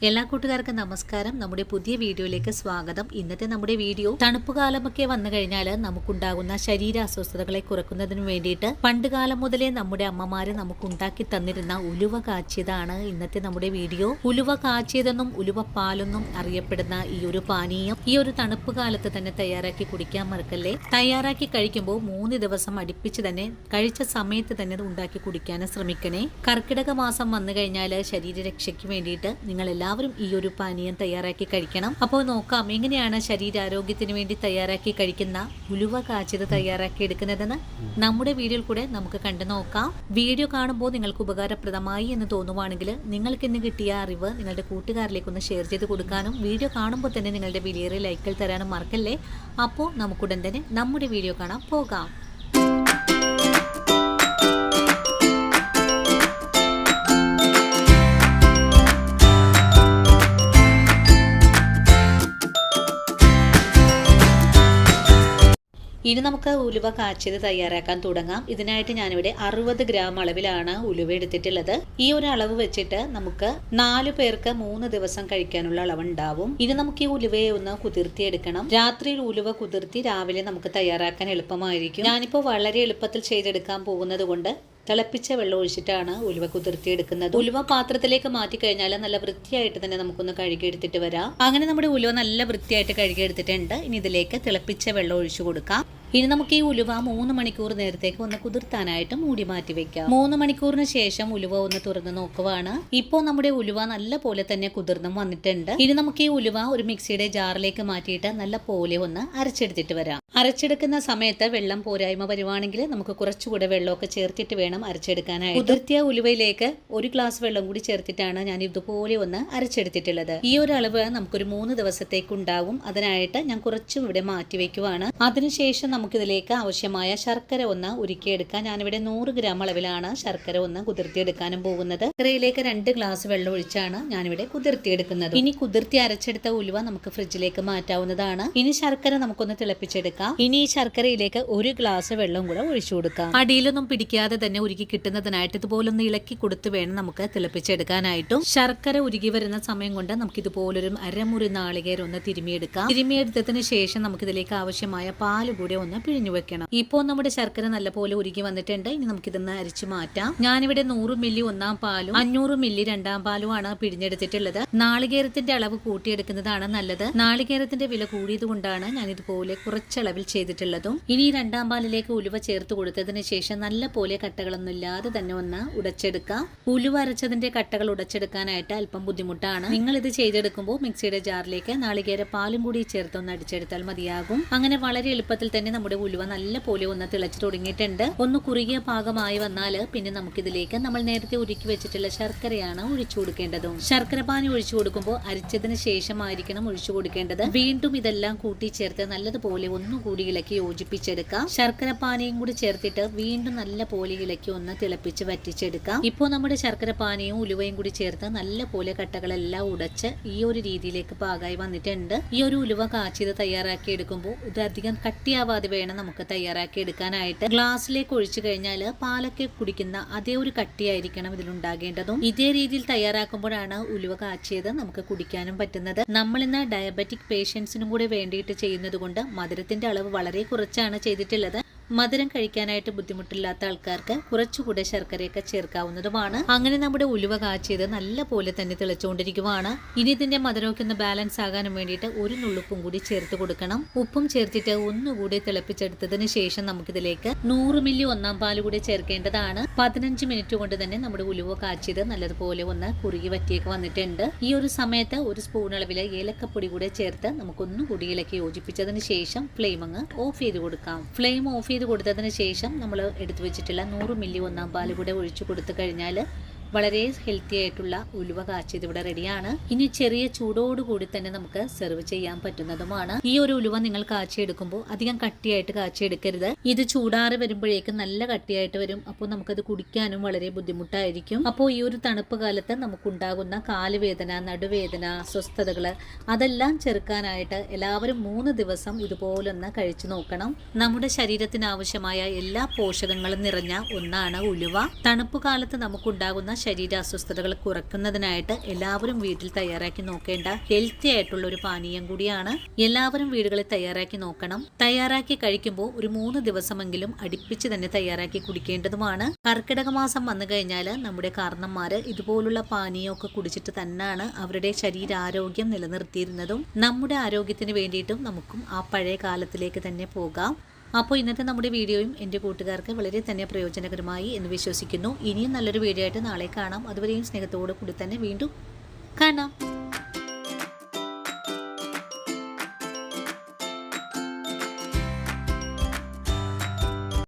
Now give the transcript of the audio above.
എല്ലാ കൂട്ടുകാർക്കും നമസ്കാരം. നമ്മുടെ പുതിയ വീഡിയോയിലേക്ക് സ്വാഗതം. ഇന്നത്തെ നമ്മുടെ വീഡിയോ തണുപ്പ് കാലമൊക്കെ വന്നു കഴിഞ്ഞാൽ നമുക്കുണ്ടാകുന്ന ശരീര അസ്വസ്ഥതകളെ കുറക്കുന്നതിന് വേണ്ടിയിട്ട് പണ്ടുകാലം മുതലേ നമ്മുടെ അമ്മമാര് നമുക്ക് ഉണ്ടാക്കി തന്നിരുന്ന ഉലുവ കാച്ചിയതാണ് ഇന്നത്തെ നമ്മുടെ വീഡിയോ. ഉലുവ കാച്ചിയതെന്നും ഉലുവ പാലെന്നും അറിയപ്പെടുന്ന ഈ ഒരു പാനീയം ഈ ഒരു തണുപ്പ് കാലത്ത് തന്നെ തയ്യാറാക്കി കുടിക്കാൻ മറക്കല്ലേ. തയ്യാറാക്കി കഴിക്കുമ്പോൾ 3 ദിവസം അടുപ്പിച്ച് തന്നെ കഴിച്ച സമയത്ത് തന്നെ ഉണ്ടാക്കി കുടിക്കാനും ശ്രമിക്കണേ. കർക്കിടക മാസം വന്നു കഴിഞ്ഞാൽ ശരീരരക്ഷയ്ക്ക് വേണ്ടിയിട്ട് നിങ്ങൾ എല്ലാവരും ഈ ഒരു പാനീയം തയ്യാറാക്കി കഴിക്കണം. അപ്പോൾ നോക്കാം എങ്ങനെയാണ് ശരീരാരോഗ്യത്തിന് വേണ്ടി തയ്യാറാക്കി കഴിക്കുന്ന ഉലുവ കാച്ചിയത് തയ്യാറാക്കി എടുക്കുന്നതെന്ന് നമ്മുടെ വീഡിയോയിൽ കൂടെ നമുക്ക് കണ്ടു നോക്കാം. വീഡിയോ കാണുമ്പോൾ നിങ്ങൾക്ക് ഉപകാരപ്രദമായി എന്ന് തോന്നുവാണെങ്കിൽ നിങ്ങൾക്ക് ഇന്ന് കിട്ടിയ അറിവ് നിങ്ങളുടെ കൂട്ടുകാരിലേക്കൊന്ന് ഷെയർ ചെയ്ത് കൊടുക്കാനും വീഡിയോ കാണുമ്പോൾ തന്നെ നിങ്ങളുടെ വീഡിയോയിൽ ലൈക്കുകൾ തരാനും മറക്കല്ലേ. അപ്പോൾ നമുക്കുടൻ തന്നെ നമ്മുടെ വീഡിയോ കാണാൻ പോകാം. ഇനി നമുക്ക് ഉലുവ കാച്ചിയത് തയ്യാറാക്കാൻ തുടങ്ങാം. ഇതിനായിട്ട് ഞാനിവിടെ 60 ഗ്രാം അളവിലാണ് ഉലുവ എടുത്തിട്ടുള്ളത്. ഈ ഒരു അളവ് വെച്ചിട്ട് നമുക്ക് 4 പേർക്ക് 3 ദിവസം കഴിക്കാനുള്ള അളവുണ്ടാവും. ഇനി നമുക്ക് ഈ ഉലുവയെ ഒന്ന് കുതിർത്തി എടുക്കണം. രാത്രിയിൽ ഉലുവ കുതിർത്തി രാവിലെ നമുക്ക് തയ്യാറാക്കാൻ എളുപ്പമായിരിക്കും. ഞാനിപ്പോൾ വളരെ എളുപ്പത്തിൽ ചെയ്തെടുക്കാൻ പോകുന്നത് കൊണ്ട് തിളപ്പിച്ച വെള്ളം ഒഴിച്ചിട്ടാണ് ഉലുവ കുതിർത്തിയെടുക്കുന്നത്. ഉലുവ പാത്രത്തിലേക്ക് മാറ്റി കഴിഞ്ഞാൽ നല്ല വൃത്തിയായിട്ട് തന്നെ നമുക്കൊന്ന് കഴുകിയെടുത്തിട്ട് വരാം. അങ്ങനെ നമ്മുടെ ഉലുവ നല്ല വൃത്തിയായിട്ട് കഴുകിയെടുത്തിട്ടുണ്ട്. ഇനി ഇതിലേക്ക് തിളപ്പിച്ച വെള്ളം ഒഴിച്ചു കൊടുക്കാം. ഇനി നമുക്ക് ഈ ഉലുവ 3 മണിക്കൂർ നേരത്തേക്ക് ഒന്ന് കുതിർത്താനായിട്ട് മൂടി മാറ്റി വെക്കാം. 3 മണിക്കൂറിന് ശേഷം ഉലുവ ഒന്ന് തുറന്ന് നോക്കുവാണ്. ഇപ്പോൾ നമ്മുടെ ഉലുവ നല്ല പോലെ തന്നെ കുതിർന്നും വന്നിട്ടുണ്ട്. ഇനി നമുക്ക് ഈ ഉലുവ ഒരു മിക്സിയുടെ ജാറിലേക്ക് മാറ്റിയിട്ട് നല്ല പോലെ ഒന്ന് അരച്ചെടുത്തിട്ട് വരാം. അരച്ചെടുക്കുന്ന സമയത്ത് വെള്ളം പോരായ്മ വരുവാണെങ്കിൽ നമുക്ക് കുറച്ചുകൂടെ വെള്ളമൊക്കെ ചേർത്തിട്ട് വേണം അരച്ചെടുക്കാനായിട്ട്. കുതിർത്തിയ ഉലുവയിലേക്ക് 1 ഗ്ലാസ് വെള്ളം കൂടി ചേർത്തിട്ടാണ് ഞാൻ ഇതുപോലെ ഒന്ന് അരച്ചെടുത്തിട്ടുള്ളത്. ഈ ഒരു അളവ് നമുക്കൊരു 3 ദിവസത്തേക്ക് ഉണ്ടാവും. അതിനായിട്ട് ഞാൻ കുറച്ചും ഇവിടെ മാറ്റി വെക്കുവാണ്. അതിനുശേഷം നമുക്കിതിലേക്ക് ആവശ്യമായ ശർക്കര ഒന്ന് ഉരുക്കിയെടുക്കാം. ഞാനിവിടെ 100 ഗ്രാം അളവിലാണ് ശർക്കര ഒന്ന് കുതിർത്തിയെടുക്കാനും പോകുന്നത്. ശർക്കരയിലേക്ക് 2 ഗ്ലാസ് വെള്ളം ഒഴിച്ചാണ് ഞാനിവിടെ കുതിർത്തിയെടുക്കുന്നത്. ഇനി കുതിർത്തി അരച്ചെടുത്ത ഉലുവ നമുക്ക് ഫ്രിഡ്ജിലേക്ക് മാറ്റാവുന്നതാണ്. ഇനി ശർക്കര നമുക്കൊന്ന് തിളപ്പിച്ചെടുക്കാം. ഇനി ഈ ശർക്കരയിലേക്ക് 1 ഗ്ലാസ് വെള്ളം കൂടെ ഒഴിച്ചു കൊടുക്കാം. അടിയിലൊന്നും പിടിക്കാതെ തന്നെ ഉരുക്കി കിട്ടുന്നതിനായിട്ട് ഇതുപോലൊന്ന് ഇളക്കി കൊടുത്ത് വേണം നമുക്ക് തിളപ്പിച്ചെടുക്കാനായിട്ടും. ശർക്കര ഉരുകി വരുന്ന സമയം കൊണ്ട് നമുക്ക് ഇതുപോലൊരു അരമുറി നാളികേരം ഒന്ന് തിരുമിയെടുക്കാം. തിരുമിയെടുത്തതിന് ശേഷം നമുക്കിതിലേക്ക് ആവശ്യമായ പാല് കൂടെ ഒന്ന് പിഴിഞ്ഞു വെക്കണം. ഇപ്പോൾ നമ്മുടെ ശർക്കര നല്ലപോലെ ഉരുകി വന്നിട്ടുണ്ട്. ഇനി നമുക്കിതൊന്ന് അരിച്ചു മാറ്റാം. ഞാനിവിടെ 100 മില്ലി 1-ാം പാലും 500 മില്ലി 2-ാം പാലുമാണ് പിഴിഞ്ഞെടുത്തിട്ടുള്ളത്. നാളികേരത്തിന്റെ അളവ് കൂട്ടിയെടുക്കുന്നതാണ് നല്ലത്. നാളികേരത്തിന്റെ വില കൂടിയത് കൊണ്ടാണ് ഞാൻ ഇതുപോലെ കുറച്ചളവിൽ ചെയ്തിട്ടുള്ളതും. ഇനി 2-ാം പാലിലേക്ക് ഉലുവ ചേർത്ത് കൊടുത്തതിന് ശേഷം നല്ല പോലെ കട്ടകളൊന്നും ഇല്ലാതെ തന്നെ ഒന്ന് ഉടച്ചെടുക്കാം. ഉലുവ അരച്ചതിന്റെ കട്ടകൾ ഉടച്ചെടുക്കാനായിട്ട് അല്പം ബുദ്ധിമുട്ടാണ്. നിങ്ങൾ ഇത് ചെയ്തെടുക്കുമ്പോൾ മിക്സിയുടെ ജാറിലേക്ക് നാളികേര പാലും കൂടി ചേർത്ത് ഒന്ന് അടിച്ചെടുത്താൽ മതിയാകും. അങ്ങനെ വളരെ എളുപ്പത്തിൽ തന്നെ നമ്മുടെ ഉലുവ നല്ല പോലെ ഒന്ന് തിളച്ചു തുടങ്ങിയിട്ടുണ്ട്. ഒന്ന് കുറുകിയ പാകമായി വന്നാൽ പിന്നെ നമുക്കിതിലേക്ക് നമ്മൾ നേരത്തെ ഉരുക്കി വെച്ചിട്ടുള്ള ശർക്കരയാണ് ഒഴിച്ചു കൊടുക്കേണ്ടതും. ശർക്കര പാനി ഒഴിച്ചു കൊടുക്കുമ്പോൾ അരിച്ചതിന് ശേഷമായിരിക്കണം ഒഴിച്ചു കൊടുക്കേണ്ടത്. വീണ്ടും ഇതെല്ലാം കൂട്ടിച്ചേർത്ത് നല്ലതുപോലെ ഒന്നുകൂടി ഇളക്കി യോജിപ്പിച്ചെടുക്കാം. ശർക്കര പാനിയും കൂടി ചേർത്തിട്ട് വീണ്ടും നല്ല പോലെ ഇളക്കി ഒന്ന് തിളപ്പിച്ച് വറ്റിച്ചെടുക്കാം. ഇപ്പോൾ നമ്മുടെ ശർക്കര പാനിയും ഉലുവയും കൂടി ചേർത്ത് നല്ല പോലെ കട്ടകളെല്ലാം ഉടച്ച് ഈ ഒരു രീതിയിലേക്ക് പാകമായി വന്നിട്ടുണ്ട്. ഈ ഒരു ഉലുവ കാച്ചിയത് തയ്യാറാക്കി എടുക്കുമ്പോൾ ഇത് അധികം കട്ടിയാവാതെ വേണം നമുക്ക് തയ്യാറാക്കി എടുക്കാനായിട്ട്. ഗ്ലാസ്സിലേക്ക് ഒഴിച്ചു കഴിഞ്ഞാൽ പാലൊക്കെ കുടിക്കുന്ന അതേ ഒരു കട്ടിയായിരിക്കണം ഇതിലുണ്ടാകേണ്ടതും. ഇതേ രീതിയിൽ തയ്യാറാക്കുമ്പോഴാണ് ഉലുവ കാച്ചിയത് നമുക്ക് കുടിക്കാനും പറ്റുന്നത്. നമ്മളിന്ന് ഡയബറ്റിക് പേഷ്യൻസിനും കൂടെ വേണ്ടിയിട്ട് ചെയ്യുന്നത് കൊണ്ട് മധുരത്തിന്റെ അളവ് വളരെ കുറച്ചാണ് ചെയ്തിട്ടുള്ളത്. മധുരം കഴിക്കാനായിട്ട് ബുദ്ധിമുട്ടില്ലാത്ത ആൾക്കാർക്ക് കുറച്ചുകൂടെ ശർക്കരയൊക്കെ ചേർക്കാവുന്നതുമാണ്. അങ്ങനെ നമ്മുടെ ഉലുവ കാച്ചിയത് നല്ല പോലെ തന്നെ തിളച്ചുകൊണ്ടിരിക്കുവാണ്. ഇനി ഇതിന്റെ മധുരമൊക്കെ ഒന്ന് ബാലൻസ് ആകാനും വേണ്ടിയിട്ട് 1 നുള്ളുപ്പും കൂടി ചേർത്ത് കൊടുക്കണം. ഉപ്പും ചേർത്തിട്ട് ഒന്നുകൂടി തിളപ്പിച്ചെടുത്തതിന് ശേഷം നമുക്കിതിലേക്ക് 100 മില്ലി 1-ാം പാല് കൂടി ചേർക്കേണ്ടതാണ്. 15 മിനിറ്റ് കൊണ്ട് തന്നെ നമ്മുടെ ഉലുവ കാച്ചിയത് നല്ലതുപോലെ ഒന്ന് കുറുകി വറ്റിയൊക്കെ വന്നിട്ടുണ്ട്. ഈ ഒരു സമയത്ത് 1 സ്പൂൺ അളവില് ഏലക്കപ്പൊടി കൂടെ ചേർത്ത് നമുക്കൊന്നുകൂടി ഇളക്കി യോജിപ്പിച്ചതിന് ശേഷം ഫ്ലെയിം അങ്ങ് ഓഫ് ചെയ്ത് കൊടുക്കാം. ഫ്ലെയിം ഓഫ് കൊടുത്തതിന് ശേഷം നമ്മൾ എടുത്തു വെച്ചിട്ടുള്ള 100 മില്ലി 1-ാം പാല് കൂടെ ഒഴിച്ചു കൊടുത്തു കഴിഞ്ഞാൽ വളരെ ഹെൽത്തി ആയിട്ടുള്ള ഉലുവ കാച്ചിയത് ഇവിടെ റെഡിയാണ്. ഇനി ചെറിയ ചൂടോടുകൂടി തന്നെ നമുക്ക് സെർവ് ചെയ്യാൻ പറ്റുന്നതുമാണ്. ഈ ഒരു ഉലുവ നിങ്ങൾ കാച്ചിയെടുക്കുമ്പോൾ അധികം കട്ടിയായിട്ട് കാച്ചിയെടുക്കരുത്. ഇത് ചൂടാറി വരുമ്പോഴേക്കും നല്ല കട്ടിയായിട്ട് വരും. അപ്പോൾ നമുക്കത് കുടിക്കാനും വളരെ ബുദ്ധിമുട്ടായിരിക്കും. അപ്പോൾ ഈ ഒരു തണുപ്പ് കാലത്ത് നമുക്കുണ്ടാകുന്ന കാലുവേദന, നടുവേദന, അസ്വസ്ഥതകള് അതെല്ലാം ചെറുക്കാനായിട്ട് എല്ലാവരും 3 ദിവസം ഇതുപോലൊന്ന് കഴിച്ചു നോക്കണം. നമ്മുടെ ശരീരത്തിന് ആവശ്യമായ എല്ലാ പോഷകങ്ങളും നിറഞ്ഞ ഒന്നാണ് ഉലുവ. തണുപ്പ് കാലത്ത് നമുക്കുണ്ടാകുന്ന ശരീര അസ്വസ്ഥതകൾ കുറയ്ക്കുന്നതിനായിട്ട് എല്ലാവരും വീട്ടിൽ തയ്യാറാക്കി നോക്കേണ്ട ഹെൽത്തി ആയിട്ടുള്ള ഒരു പാനീയം കൂടിയാണ്. എല്ലാവരും വീടുകളിൽ തയ്യാറാക്കി നോക്കണം. തയ്യാറാക്കി കഴിക്കുമ്പോൾ ഒരു 3 ദിവസമെങ്കിലും അടുപ്പിച്ച് തന്നെ തയ്യാറാക്കി കുടിക്കേണ്ടതുമാണ്. കർക്കിടക മാസം വന്നു കഴിഞ്ഞാൽ നമ്മുടെ കാരണന്മാര് ഇതുപോലുള്ള പാനീയമൊക്കെ കുടിച്ചിട്ട് തന്നെയാണ് അവരുടെ ശരീരാരോഗ്യം നിലനിർത്തിയിരുന്നതും. നമ്മുടെ ആരോഗ്യത്തിന് വേണ്ടിയിട്ടും നമുക്കും ആ പഴയ കാലത്തിലേക്ക് തന്നെ പോകാം. അപ്പോൾ ഇന്നത്തെ നമ്മുടെ വീഡിയോയും എൻ്റെ കൂട്ടുകാർക്ക് വളരെ തന്നെ പ്രയോജനകരമായി എന്ന് വിശ്വസിക്കുന്നു. ഇനിയും നല്ലൊരു വീഡിയോ ആയിട്ട് നാളെ കാണാം. അതുവരെയും സ്നേഹത്തോടു കൂടി തന്നെ വീണ്ടും കാണാം.